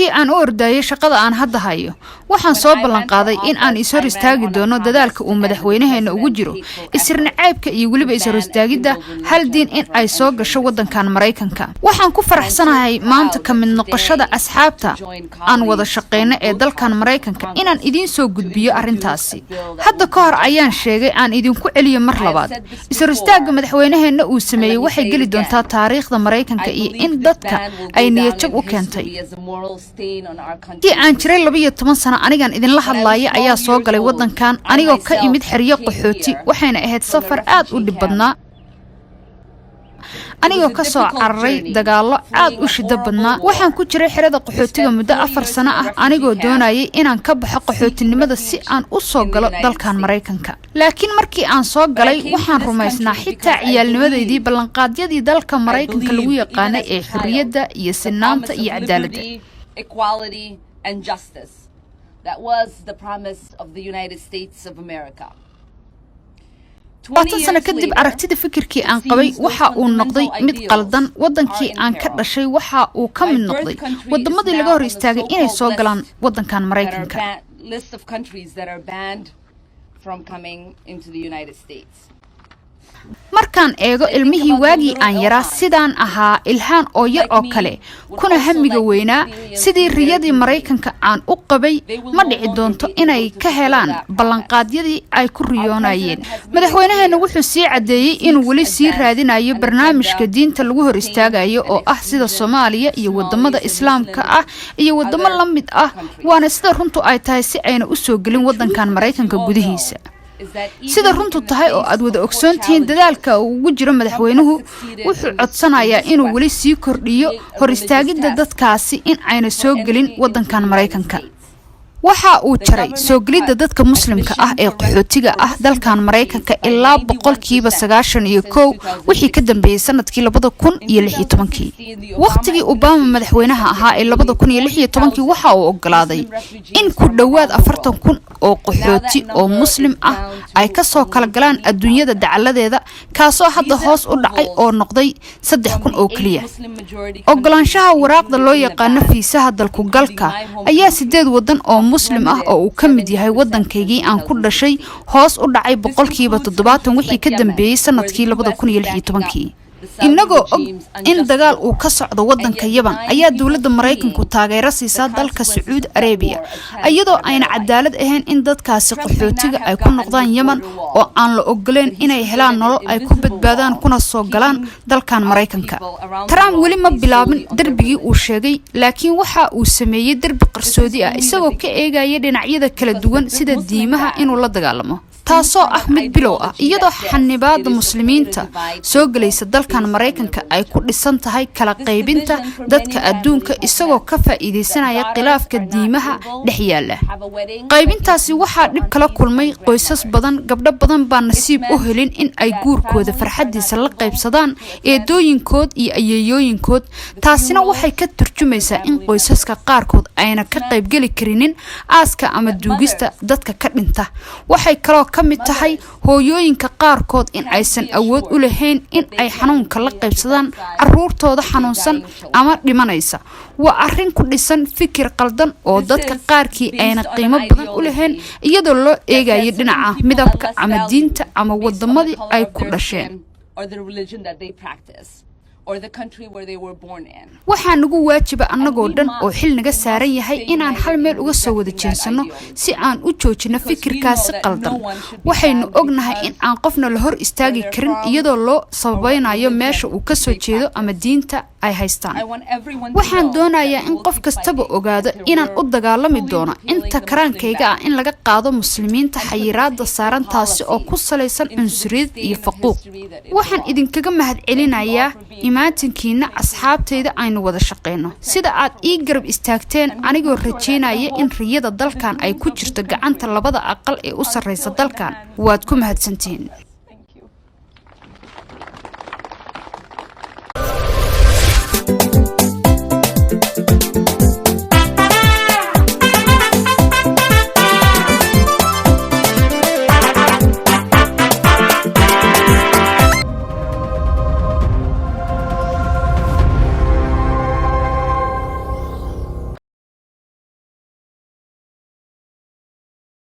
markii aan u ordayay shaqada aan hadda hayo waxaan soo ballan qaaday in aan isor istaagi doono dadaalka uu madaxweynaheena ugu jiro isirnacaybka iyo waliba isor istaagida hal diin in ay soo gasho wadankan Mareykanka waxaan ku faraxsanahay maanta ka mid noqoshada asxaabta aan wada shaqeyno ee dalkan Mareykanka inaan idin soo gudbiyo arintaasi hadda ka hor ayaan sheegay aan idin ku celiyo mar labaad isor istaaga madaxweynaheena uu sameeyay waxay gali doontaa taariikhda Mareykanka iyo in dadka ay niyad u keentay tii aan jiray 12 sano anigan idin la hadlaaya ayaa soo galay wadankan anigoo ka imid xiriyo qaxooti waxayna ahayd safar aad u dhib badnaa anigoo ka soo cararay dagaalo aad u shida badnaa waxaan ku jiray xirada qaxootiga muddo 4 sano ah anigoo doonayay inaan ka baxo qaxootinimada si aan u soo galo dalkan Mareykanka laakiin markii aan soo galay waxaan rumaysnaa xitaa ciyaalnimadeedii ballanqaadyadii dalka Mareykanka lagu yaqaanay ee xurriyadda iyo sinaanta iyo cadaaladda equality and justice that was the promise of the United States of America. 20 sano kadib aragtida fikirkii aan qabay waxa uu noqday mid qaldan wadankii aan ka dhashay waxa uu ka mid noqday wadamadii laga hor istaagay inay soo galaan wadankan Mareykanka list of countries that are banned from coming into the United States. markaan eego ilmihii waagii aan yaraa sidaan ahaa ilhaan oo yar oo kale kuna hamiga weynaa sidii riyadii Mareykanka aan u qabay ma dhici doonto inay ka helaan ballanqaadyadii ay ku riyoonayeen madaxweynaheena wuxuu sii cadeeyay inuu wali sii raadinayo barnaamijka diinta lagu hor istaagayo oo ah sida Soomaaliya iyo wadamada Islaamka ah iyo wadamo la mid ah waana sida runtu ay tahay si ayna u soo galin wadankan Mareykanka gudihiisa sida runtu tahay oo aad wada ogsoontiin dadaalka uu ugu jiro madaxweynuhu wuxuu codsanayaa inuu wali sii kordhiyo hor istaagida dadkaasi in ayna soo galin wadankan Mareykanka waxa uu jaray soo galida dadka muslimka ah ee qaxootiga ah dalkan Mareykanka ilaa 91% wixii ka dambeeyay sanadkii 2016 waqtigii Obama madaxweynaha ahaa ee 2016 waxa uu ogolaaday in ku dhawaad 40,000 oo qaxooti oo muslim ah ay ka soo kala galaan adduunyada dacaladeeda kaasoo hadda hoos u dhacay oo noqday 3,000 oo kaliya ogolaanshaha waraaqda loo yaqaan fiisaha dalku galka ayaa 8 wadan oo muslim ah oo uu ka mid yahay wadankaygii aan ku dhashay hoos u dhacay 70% wixii ka dambeeyay sanadkii 2016 inagoo og in dagaal uu ka socdo wadanka Yaban ayaa dawladda Mareykanku taageero siisaa dalka Sacuudi Arabia iyadoo ayna cadaalad ahayn in dadkaasi qaxootiga ay ku noqdaan Yaman oo aan la ogoleen inay helaan nolol ay ku badbaadaan kuna soo galaan dalkan Mareykanka Trump wali ma bilaabin darbigii uu sheegay laakiin waxa uu sameeyay darbi qarsoodi ah isagoo ka eegaya dhinacyada kala duwan sida diimaha inuu la dagaalamo taasoo ah mid bilow ah iyadoo xanibaada muslimiinta soo galaysa dalkan Mareykanka ay ku dhisan tahay kala qaybinta dadka adduunka isagoo ka faa'iideysanaya khilaafka diimaha dhexyaala qaybintaasi waxa dhib kala kulmay qoysas badan gabdho badan baa nasiib u helin in ay guurkooda farxadiisa la qaybsadaan eedooyinkood iyo ayeeyooyinkood taasina waxay ka turjumaysaa in qoysaska qaarkood ayna ka qayb gali karinin aaska ama duugista dadka ka dhinta waxay kala kamid tahay hooyooyinka qaarkood in aysan awood u lahayn in ay xanuunka la qaybsadaan caruurtooda xanuunsan ama dhimanaysa waa arrin ku dhisan fikir qaldan oo dadka qaarkii ayna qiimo badan u lahayn iyadoo loo eegayo dhinaca midabka ama diinta ama wadamadii ay ku dhasheen or the country where they were born in. waxaan nagu waajiba annagoo dhan oo xil naga saaran yahay inaan hal meel uga soo wada jeensano si aan u joojino fikirkaasi qaldan waxaynu ognahay in aan qofna la hor istaagi karin iyadoo loo sabaynayo meesha uu ka soo jeedo ama diinta ay haystaan waxaan doonayaa in qof kastaba ogaado inaan u dagaalami doono inta karaankayga ah in laga qaado muslimiinta xayiraada saaran taasi oo ku salaysan cunsuriyad iyo faquuq waxaan idinkaga mahadcelinayaa imaatinkiina asxaabtayda aynu wada shaqeyno sida aad ii garab istaagteen anigoo rajeynaya in riyada dalkan ay ku jirto gacanta labada aqal ee u sarreysa dalkan waad ku mahadsantihiin